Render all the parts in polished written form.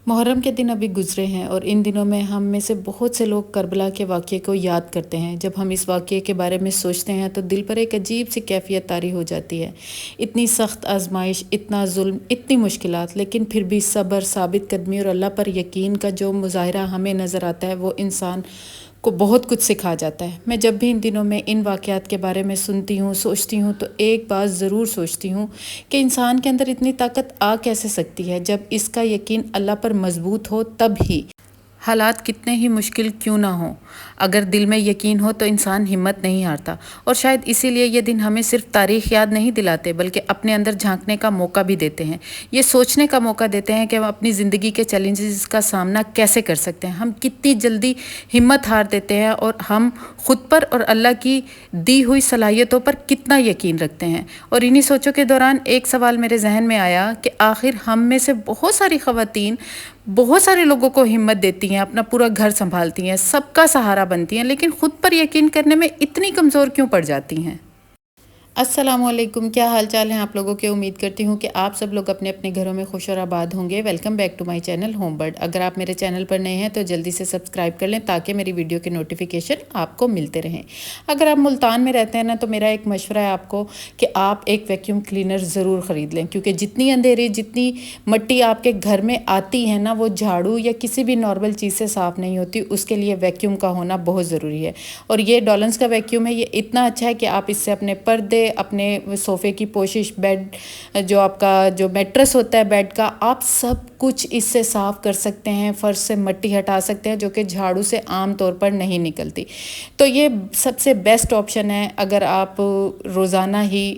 محرم کے دن ابھی گزرے ہیں اور ان دنوں میں ہم میں سے بہت سے لوگ کربلا کے واقعے کو یاد کرتے ہیں۔ جب ہم اس واقعے کے بارے میں سوچتے ہیں تو دل پر ایک عجیب سی کیفیت طاری ہو جاتی ہے۔ اتنی سخت آزمائش، اتنا ظلم، اتنی مشکلات، لیکن پھر بھی صبر، ثابت قدمی اور اللہ پر یقین کا جو مظاہرہ ہمیں نظر آتا ہے وہ انسان کو بہت کچھ سکھا جاتا ہے۔ میں جب بھی ان دنوں میں ان واقعات کے بارے میں سنتی ہوں، سوچتی ہوں تو ایک بات ضرور سوچتی ہوں کہ انسان کے اندر اتنی طاقت آ کیسے سکتی ہے جب اس کا یقین اللہ پر مضبوط ہو تب ہی۔ حالات کتنے ہی مشکل کیوں نہ ہوں، اگر دل میں یقین ہو تو انسان ہمت نہیں ہارتا۔ اور شاید اسی لیے یہ دن ہمیں صرف تاریخ یاد نہیں دلاتے بلکہ اپنے اندر جھانکنے کا موقع بھی دیتے ہیں، یہ سوچنے کا موقع دیتے ہیں کہ ہم اپنی زندگی کے چیلنجز کا سامنا کیسے کر سکتے ہیں۔ ہم کتنی جلدی ہمت ہار دیتے ہیں اور ہم خود پر اور اللہ کی دی ہوئی صلاحیتوں پر کتنا یقین رکھتے ہیں۔ اور انہی سوچوں کے دوران ایک سوال میرے ذہن میں آیا کہ آخر ہم میں سے بہت ساری خواتین بہت سارے لوگوں کو ہمت دیتی ہیں، اپنا پورا گھر سنبھالتی ہیں، سب کا سہارا بنتی ہیں، لیکن خود پر یقین کرنے میں اتنی کمزور کیوں پڑ جاتی ہیں؟ السلام علیکم، کیا حال چال ہیں آپ لوگوں کے؟ امید کرتی ہوں کہ آپ سب لوگ اپنے اپنے گھروں میں خوش اور آباد ہوں گے۔ Welcome back to my channel home bird. اگر آپ میرے چینل پر نئے ہیں تو جلدی سے سبسکرائب کر لیں تاکہ میری ویڈیو کے نوٹیفیکیشن آپ کو ملتے رہیں۔ اگر آپ ملتان میں رہتے ہیں نا تو میرا ایک مشورہ ہے آپ کو کہ آپ ایک ویکیوم کلینر ضرور خرید لیں، کیونکہ جتنی اندھیری، جتنی مٹی آپ کے گھر میں آتی ہے نا وہ جھاڑو یا کسی بھی نارمل چیز سے صاف نہیں ہوتی، اس کے لیے ویکیوم کا ہونا بہت ضروری ہے۔ اور یہ ڈولنس کا ویکیوم ہے، یہ اتنا اچھا ہے کہ آپ اس سے اپنے پردے، اپنے صوفے کی پوشش، بیڈ جو آپ کا جو میٹرس ہوتا ہے بیڈ کا، آپ سب کچھ اس سے صاف کر سکتے ہیں، فرش سے مٹی ہٹا سکتے ہیں جو کہ جھاڑو سے عام طور پر نہیں نکلتی۔ تو یہ سب سے بیسٹ آپشن ہے اگر آپ روزانہ ہی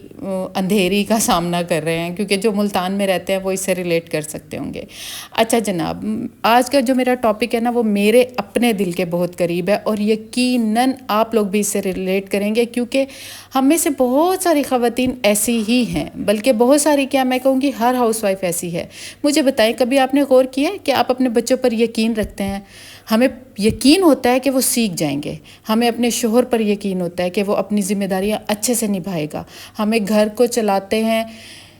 اندھیری کا سامنا کر رہے ہیں، کیونکہ جو ملتان میں رہتے ہیں وہ اس سے ریلیٹ کر سکتے ہوں گے۔ اچھا جناب، آج کا جو میرا ٹاپک ہے نا وہ میرے اپنے دل کے بہت قریب ہے اور یقیناً آپ لوگ بھی اس سے ریلیٹ کریں گے، کیونکہ ہم میں سے بہت ساری خواتین ایسی ہی ہیں، بلکہ بہت ساری کیا میں کہوں گی ہر ہاؤس وائف ایسی ہے۔ مجھے بتائیں، کبھی آپ نے غور کیا ہے کہ آپ اپنے بچوں پر یقین رکھتے ہیں؟ ہمیں یقین ہوتا ہے کہ وہ سیکھ جائیں گے، ہمیں اپنے شوہر پر یقین ہوتا ہے کہ وہ اپنی ذمہ داریاں اچھے سے نبھائے گا، ہمیں گھر کو چلاتے ہیں،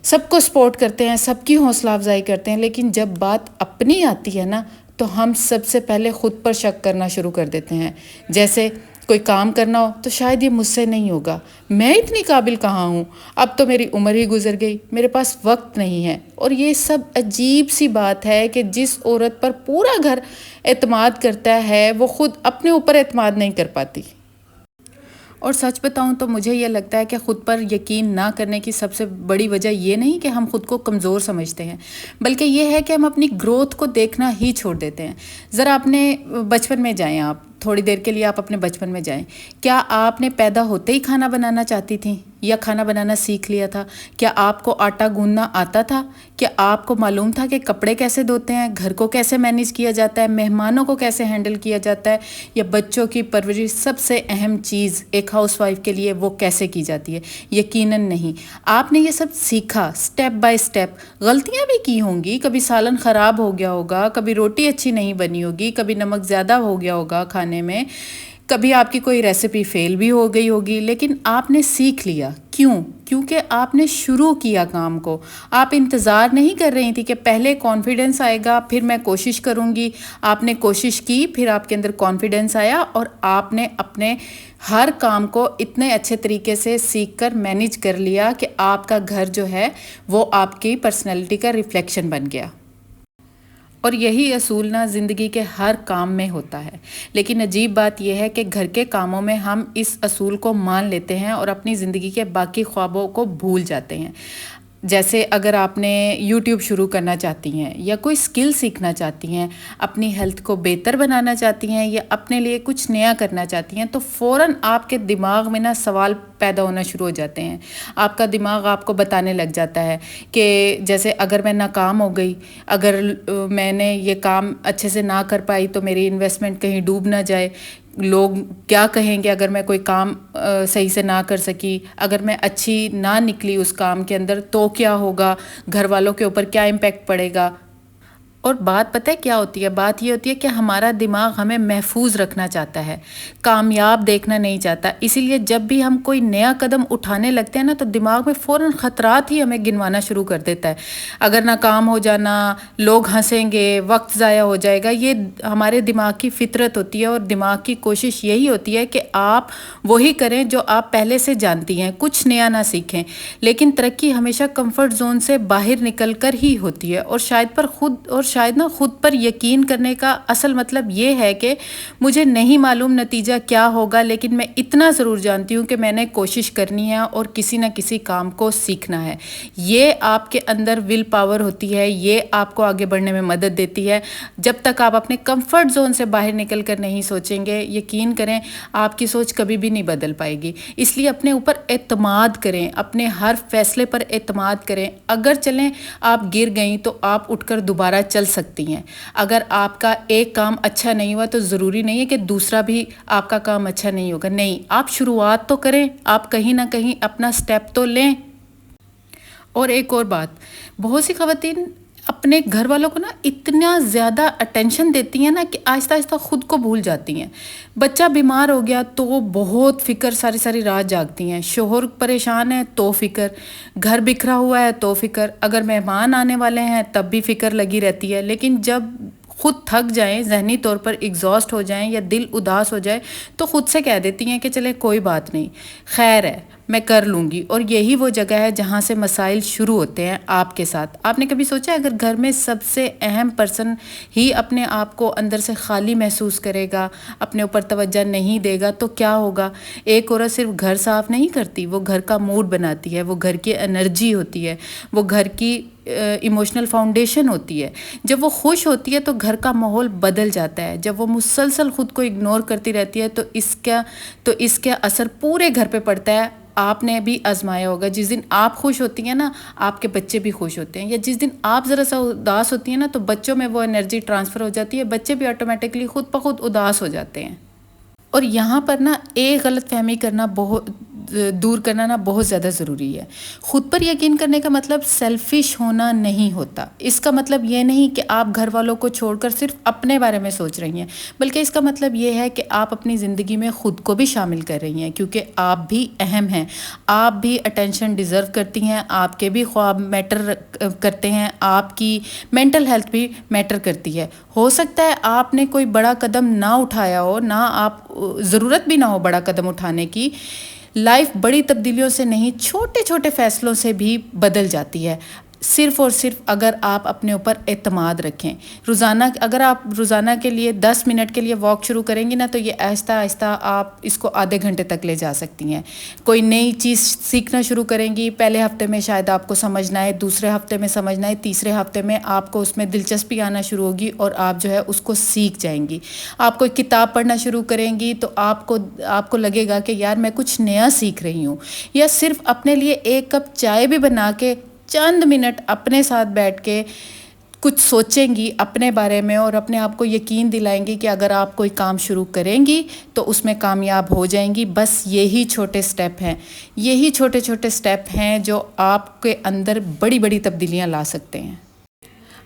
سب کو سپورٹ کرتے ہیں، سب کی حوصلہ افزائی کرتے ہیں، لیکن جب بات اپنی آتی ہے نا تو ہم سب سے پہلے خود پر شک کرنا شروع کر دیتے ہیں۔ جیسے کوئی کام کرنا ہو تو شاید یہ مجھ سے نہیں ہوگا، میں اتنی قابل کہاں ہوں، اب تو میری عمر ہی گزر گئی، میرے پاس وقت نہیں ہے۔ اور یہ سب عجیب سی بات ہے کہ جس عورت پر پورا گھر اعتماد کرتا ہے وہ خود اپنے اوپر اعتماد نہیں کر پاتی۔ اور سچ بتاؤں تو مجھے یہ لگتا ہے کہ خود پر یقین نہ کرنے کی سب سے بڑی وجہ یہ نہیں کہ ہم خود کو کمزور سمجھتے ہیں، بلکہ یہ ہے کہ ہم اپنی گروتھ کو دیکھنا ہی چھوڑ دیتے ہیں۔ ذرا اپنے بچپن میں جائیں، آپ تھوڑی دیر کے لیے آپ اپنے بچپن میں جائیں۔ کیا آپ نے پیدا ہوتے ہی کھانا بنانا چاہتی تھیں یا کھانا بنانا سیکھ لیا تھا؟ کیا آپ کو آٹا گوندنا آتا تھا؟ کیا آپ کو معلوم تھا کہ کپڑے کیسے دھوتے ہیں، گھر کو کیسے مینیج کیا جاتا ہے، مہمانوں کو کیسے ہینڈل کیا جاتا ہے، یا بچوں کی پرورش سب سے اہم چیز ایک ہاؤس وائف کے لیے وہ کیسے کی جاتی ہے؟ یقیناً نہیں۔ آپ نے یہ سب سیکھا سٹیپ بائی سٹیپ، غلطیاں بھی کی ہوں گی، کبھی سالن خراب ہو گیا ہوگا، کبھی روٹی اچھی نہیں بنی ہوگی، کبھی نمک زیادہ ہو گیا ہوگا کھانے میں، کبھی آپ کی کوئی ریسیپی فیل بھی ہو گئی ہوگی، لیکن آپ نے سیکھ لیا۔ کیوں؟ کیونکہ آپ نے شروع کیا کام کو۔ آپ انتظار نہیں کر رہی تھی کہ پہلے کانفیڈنس آئے گا پھر میں کوشش کروں گی۔ آپ نے کوشش کی، پھر آپ کے اندر کانفیڈنس آیا اور آپ نے اپنے ہر کام کو اتنے اچھے طریقے سے سیکھ کر مینیج کر لیا کہ آپ کا گھر جو ہے وہ آپ کی پرسنالٹی کا ریفلیکشن بن گیا۔ اور یہی اصول نا زندگی کے ہر کام میں ہوتا ہے، لیکن عجیب بات یہ ہے کہ گھر کے کاموں میں ہم اس اصول کو مان لیتے ہیں اور اپنی زندگی کے باقی خوابوں کو بھول جاتے ہیں۔ جیسے اگر آپ نے یوٹیوب شروع کرنا چاہتی ہیں یا کوئی سکل سیکھنا چاہتی ہیں، اپنی ہیلتھ کو بہتر بنانا چاہتی ہیں یا اپنے لیے کچھ نیا کرنا چاہتی ہیں، تو فوراً آپ کے دماغ میں نا سوال پیدا ہونا شروع ہو جاتے ہیں۔ آپ کا دماغ آپ کو بتانے لگ جاتا ہے کہ جیسے اگر میں ناکام ہو گئی، اگر میں نے یہ کام اچھے سے نہ کر پائی تو میری انویسٹمنٹ کہیں ڈوب نہ جائے، لوگ کیا کہیں گے اگر میں کوئی کام صحیح سے نہ کر سکی، اگر میں اچھی نہ نکلی اس کام کے اندر تو کیا ہوگا، گھر والوں کے اوپر کیا امپیکٹ پڑے گا۔ اور بات پتہ ہے کیا ہوتی ہے؟ بات یہ ہوتی ہے کہ ہمارا دماغ ہمیں محفوظ رکھنا چاہتا ہے، کامیاب دیکھنا نہیں چاہتا، اسی لیے جب بھی ہم کوئی نیا قدم اٹھانے لگتے ہیں نا تو دماغ میں فوراً خطرات ہی ہمیں گنوانا شروع کر دیتا ہے۔ اگر ناکام ہو جانا، لوگ ہنسیں گے، وقت ضائع ہو جائے گا، یہ ہمارے دماغ کی فطرت ہوتی ہے، اور دماغ کی کوشش یہی ہوتی ہے کہ آپ وہی کریں جو آپ پہلے سے جانتی ہیں، کچھ نیا نہ سیکھیں۔ لیکن ترقی ہمیشہ کمفرٹ زون سے باہر نکل کر ہی ہوتی ہے، اور شاید نا خود پر یقین کرنے کا اصل مطلب یہ ہے کہ مجھے نہیں معلوم نتیجہ کیا ہوگا، لیکن میں اتنا ضرور جانتی ہوں کہ میں نے کوشش کرنی ہے اور کسی نہ کسی کام کو سیکھنا ہے۔ یہ آپ کے اندر ول پاور ہوتی ہے، یہ آپ کو آگے بڑھنے میں مدد دیتی ہے۔ جب تک آپ اپنے کمفرٹ زون سے باہر نکل کر نہیں سوچیں گے، یقین کریں آپ کی سوچ کبھی بھی نہیں بدل پائے گی۔ اس لیے اپنے اوپر اعتماد کریں، اپنے ہر فیصلے پر اعتماد کریں۔ اگر چلیں آپ گر گئیں تو آپ اٹھ کر دوبارہ چل سکتی ہیں۔ اگر آپ کا ایک کام اچھا نہیں ہوا تو ضروری نہیں ہے کہ دوسرا بھی آپ کا کام اچھا نہیں ہوگا، نہیں، آپ شروعات تو کریں، آپ کہیں نہ کہیں اپنا سٹیپ تو لیں۔ اور ایک اور بات، بہت سی خواتین اپنے گھر والوں کو نا اتنا زیادہ اٹینشن دیتی ہیں نا کہ آہستہ آہستہ خود کو بھول جاتی ہیں۔ بچہ بیمار ہو گیا تو وہ بہت فکر، ساری رات جاگتی ہیں، شوہر پریشان ہے تو فکر، گھر بکھرا ہوا ہے تو فکر، اگر مہمان آنے والے ہیں تب بھی فکر لگی رہتی ہے۔ لیکن جب خود تھک جائیں، ذہنی طور پر ایگزاسٹ ہو جائیں یا دل اداس ہو جائے تو خود سے کہہ دیتی ہیں کہ چلے کوئی بات نہیں، خیر ہے، میں کر لوں گی۔ اور یہی وہ جگہ ہے جہاں سے مسائل شروع ہوتے ہیں آپ کے ساتھ۔ آپ نے کبھی سوچا اگر گھر میں سب سے اہم پرسن ہی اپنے آپ کو اندر سے خالی محسوس کرے گا، اپنے اوپر توجہ نہیں دے گا تو کیا ہوگا؟ ایک عورت صرف گھر صاف نہیں کرتی، وہ گھر کا موڈ بناتی ہے، وہ گھر کی انرجی ہوتی ہے، وہ گھر کی ایموشنل فاؤنڈیشن ہوتی ہے۔ جب وہ خوش ہوتی ہے تو گھر کا ماحول بدل جاتا ہے۔ جب وہ مسلسل خود کو اگنور کرتی رہتی ہے تو اس کا اثر پورے گھر پہ پڑتا ہے۔ آپ نے بھی آزمایا ہوگا، جس دن آپ خوش ہوتی ہیں نا آپ کے بچے بھی خوش ہوتے ہیں، یا جس دن آپ ذرا سا اداس ہوتی ہیں نا تو بچوں میں وہ انرجی ٹرانسفر ہو جاتی ہے، بچے بھی آٹومیٹکلی خود بخود اداس ہو جاتے ہیں۔ اور یہاں پر نا ایک غلط فہمی دور کرنا نا بہت زیادہ ضروری ہے۔ خود پر یقین کرنے کا مطلب سیلفش ہونا نہیں ہوتا۔ اس کا مطلب یہ نہیں کہ آپ گھر والوں کو چھوڑ کر صرف اپنے بارے میں سوچ رہی ہیں، بلکہ اس کا مطلب یہ ہے کہ آپ اپنی زندگی میں خود کو بھی شامل کر رہی ہیں، کیونکہ آپ بھی اہم ہیں، آپ بھی اٹینشن ڈیزرو کرتی ہیں، آپ کے بھی خواب میٹر کرتے ہیں، آپ کی مینٹل ہیلتھ بھی میٹر کرتی ہے۔ ہو سکتا ہے آپ نے کوئی بڑا قدم نہ اٹھایا ہو، نہ آپ ضرورت بھی نہ ہو بڑا قدم اٹھانے کی۔ لائف بڑی تبدیلیوں سے نہیں، چھوٹے چھوٹے فیصلوں سے بھی بدل جاتی ہے، صرف اور صرف اگر آپ اپنے اوپر اعتماد رکھیں۔ اگر آپ روزانہ کے لیے 10 منٹ کے لیے واک شروع کریں گی نا تو یہ آہستہ آہستہ آپ اس کو آدھے گھنٹے تک لے جا سکتی ہیں۔ کوئی نئی چیز سیکھنا شروع کریں گی، پہلے ہفتے میں شاید آپ کو سمجھنا ہے، دوسرے ہفتے میں سمجھنا ہے، تیسرے ہفتے میں آپ کو اس میں دلچسپی آنا شروع ہوگی اور آپ جو ہے اس کو سیکھ جائیں گی۔ آپ کوئی کتاب پڑھنا شروع کریں گی تو آپ کو لگے گا کہ یار میں کچھ نیا سیکھ رہی ہوں، یا صرف اپنے لیے ایک کپ چائے بھی بنا کے چند منٹ اپنے ساتھ بیٹھ کے کچھ سوچیں گی اپنے بارے میں، اور اپنے آپ کو یقین دلائیں گی کہ اگر آپ کوئی کام شروع کریں گی تو اس میں کامیاب ہو جائیں گی۔ بس یہی چھوٹے سٹیپ ہیں، یہی چھوٹے چھوٹے سٹیپ ہیں جو آپ کے اندر بڑی بڑی تبدیلیاں لا سکتے ہیں۔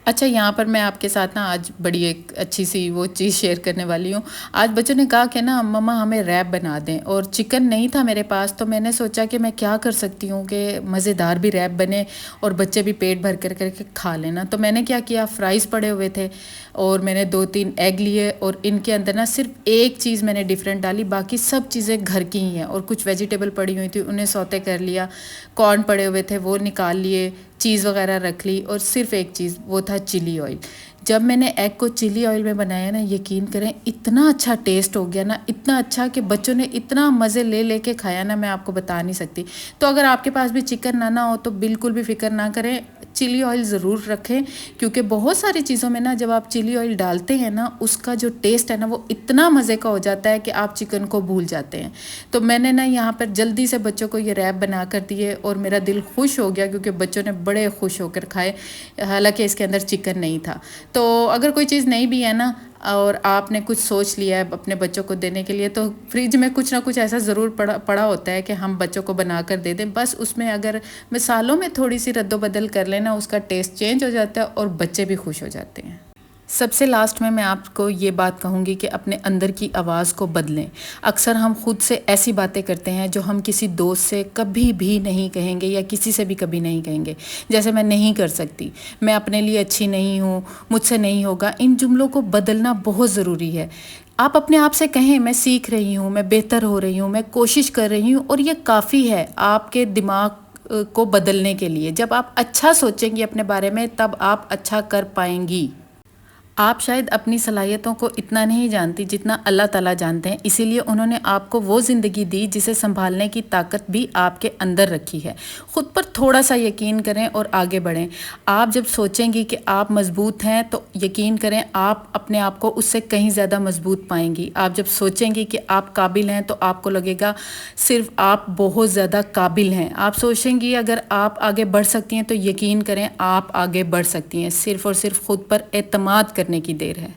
اچھا، یہاں پر میں آپ کے ساتھ نا آج بڑی ایک اچھی سی وہ چیز شیئر کرنے والی ہوں۔ آج بچوں نے کہا کہ نا مما ہمیں ریپ بنا دیں، اور چکن نہیں تھا میرے پاس، تو میں نے سوچا کہ میں کیا کر سکتی ہوں کہ مزیدار بھی ریپ بنے اور بچے بھی پیٹ بھر کر کے کھا لینا۔ تو میں نے کیا فرائز پڑے ہوئے تھے اور میں نے 2-3 ایگ لیے، اور ان کے اندر نا صرف ایک چیز میں نے ڈیفرنٹ ڈالی، باقی سب چیزیں گھر کی ہی ہیں، اور کچھ ویجیٹیبل پڑی ہوئی تھی انہیں سوتے کر لیا، کارن پڑے ہوئے تھے وہ نکال لیے، چیز وغیرہ رکھ لی، اور صرف ایک چیز وہ تھا چلی آئل۔ جب میں نے ایگ کو چلی آئل میں بنایا نا، یقین کریں اتنا اچھا ٹیسٹ ہو گیا نا، اتنا اچھا کہ بچوں نے اتنا مزے لے کے کھایا نا، میں آپ کو بتا نہیں سکتی۔ تو اگر آپ کے پاس بھی چکن نہ ہو تو بالکل بھی فکر نہ کریں، چلی آئل ضرور رکھیں، کیونکہ بہت ساری چیزوں میں نا جب آپ چلی آئل ڈالتے ہیں نا اس کا جو ٹیسٹ ہے نا وہ اتنا مزے کا ہو جاتا ہے کہ آپ چکن کو بھول جاتے ہیں۔ تو میں نے نا یہاں پر جلدی سے بچوں کو یہ ریپ بنا کر دیے، اور میرا دل خوش ہو گیا کیونکہ بچوں نے بڑے خوش ہو کر کھائے، حالانکہ اس کے اندر چکن نہیں تھا۔ تو اگر کوئی چیز نہیں بھی ہے نا اور آپ نے کچھ سوچ لیا ہے اپنے بچوں کو دینے کے لیے، تو فریج میں کچھ نہ کچھ ایسا ضرور پڑا ہوتا ہے کہ ہم بچوں کو بنا کر دے دیں، بس اس میں اگر مثالوں میں تھوڑی سی رد و بدل کر لینا اس کا ٹیسٹ چینج ہو جاتا ہے اور بچے بھی خوش ہو جاتے ہیں۔ سب سے لاسٹ میں آپ کو یہ بات کہوں گی کہ اپنے اندر کی آواز کو بدلیں۔ اکثر ہم خود سے ایسی باتیں کرتے ہیں جو ہم کسی دوست سے کبھی بھی نہیں کہیں گے یا کسی سے بھی کبھی نہیں کہیں گے، جیسے میں نہیں کر سکتی، میں اپنے لیے اچھی نہیں ہوں، مجھ سے نہیں ہوگا۔ ان جملوں کو بدلنا بہت ضروری ہے۔ آپ اپنے آپ سے کہیں میں سیکھ رہی ہوں، میں بہتر ہو رہی ہوں، میں کوشش کر رہی ہوں، اور یہ کافی ہے آپ کے دماغ کو بدلنے کے لیے۔ جب آپ اچھا سوچیں گی اپنے بارے میں تب آپ اچھا کر پائیں گی۔ آپ شاید اپنی صلاحیتوں کو اتنا نہیں جانتی جتنا اللہ تعالیٰ جانتے ہیں، اسی لیے انہوں نے آپ کو وہ زندگی دی جسے سنبھالنے کی طاقت بھی آپ کے اندر رکھی ہے۔ خود پر تھوڑا سا یقین کریں اور آگے بڑھیں۔ آپ جب سوچیں گی کہ آپ مضبوط ہیں تو یقین کریں آپ اپنے آپ کو اس سے کہیں زیادہ مضبوط پائیں گی۔ آپ جب سوچیں گی کہ آپ قابل ہیں تو آپ کو لگے گا صرف آپ بہت زیادہ قابل ہیں۔ آپ سوچیں گی اگر آپ آگے بڑھ سکتی ہیں تو یقین کریں آپ آگے بڑھ سکتی ہیں۔ صرف اور صرف خود پر اعتماد کرنے کی دیر ہے۔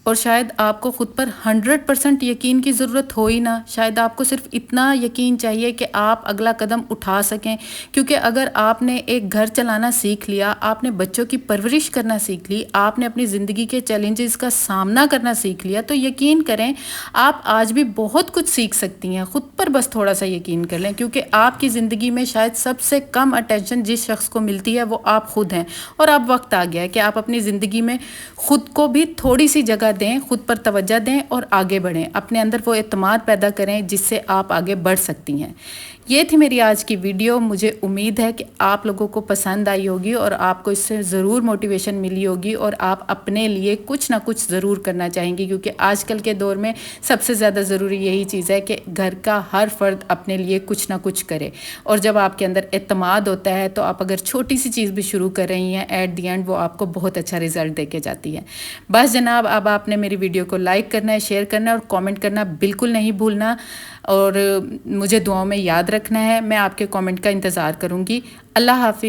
اور شاید آپ کو خود پر 100% یقین کی ضرورت ہو ہی نہ، شاید آپ کو صرف اتنا یقین چاہیے کہ آپ اگلا قدم اٹھا سکیں، کیونکہ اگر آپ نے ایک گھر چلانا سیکھ لیا، آپ نے بچوں کی پرورش کرنا سیکھ لی، آپ نے اپنی زندگی کے چیلنجز کا سامنا کرنا سیکھ لیا، تو یقین کریں آپ آج بھی بہت کچھ سیکھ سکتی ہیں۔ خود پر بس تھوڑا سا یقین کر لیں، کیونکہ آپ کی زندگی میں شاید سب سے کم اٹینشن جس شخص کو ملتی ہے وہ آپ خود ہیں، اور اب وقت آ گیا ہے کہ آپ اپنی زندگی میں خود کو بھی تھوڑی سی جگہ دیں، خود پر توجہ دیں اور آگے بڑھیں، اپنے اندر وہ اعتماد پیدا کریں جس سے آپ آگے بڑھ سکتی ہیں۔ یہ تھی میری آج کی ویڈیو۔ مجھے امید ہے کہ آپ لوگوں کو پسند آئی ہوگی اور آپ کو اس سے ضرور موٹیویشن ملی ہوگی، اور آپ اپنے لیے کچھ نہ کچھ ضرور کرنا چاہیں گی، کیونکہ آج کل کے دور میں سب سے زیادہ ضروری یہی چیز ہے کہ گھر کا ہر فرد اپنے لیے کچھ نہ کچھ کرے، اور جب آپ کے اندر اعتماد ہوتا ہے تو آپ اگر چھوٹی سی چیز بھی شروع کر رہی ہیں، ایٹ دی اینڈ وہ آپ کو بہت اچھا رزلٹ دے کے جاتی ہے۔ بس جناب، اب آپ نے میری ویڈیو کو لائک کرنا ہے، شیئر کرنا ہے اور کامنٹ کرنا بالکل نہیں بھولنا، اور مجھے دعاؤں میں یاد رکھنا ہے۔ میں آپ کے کامنٹ کا انتظار کروں گی۔ اللہ حافظ۔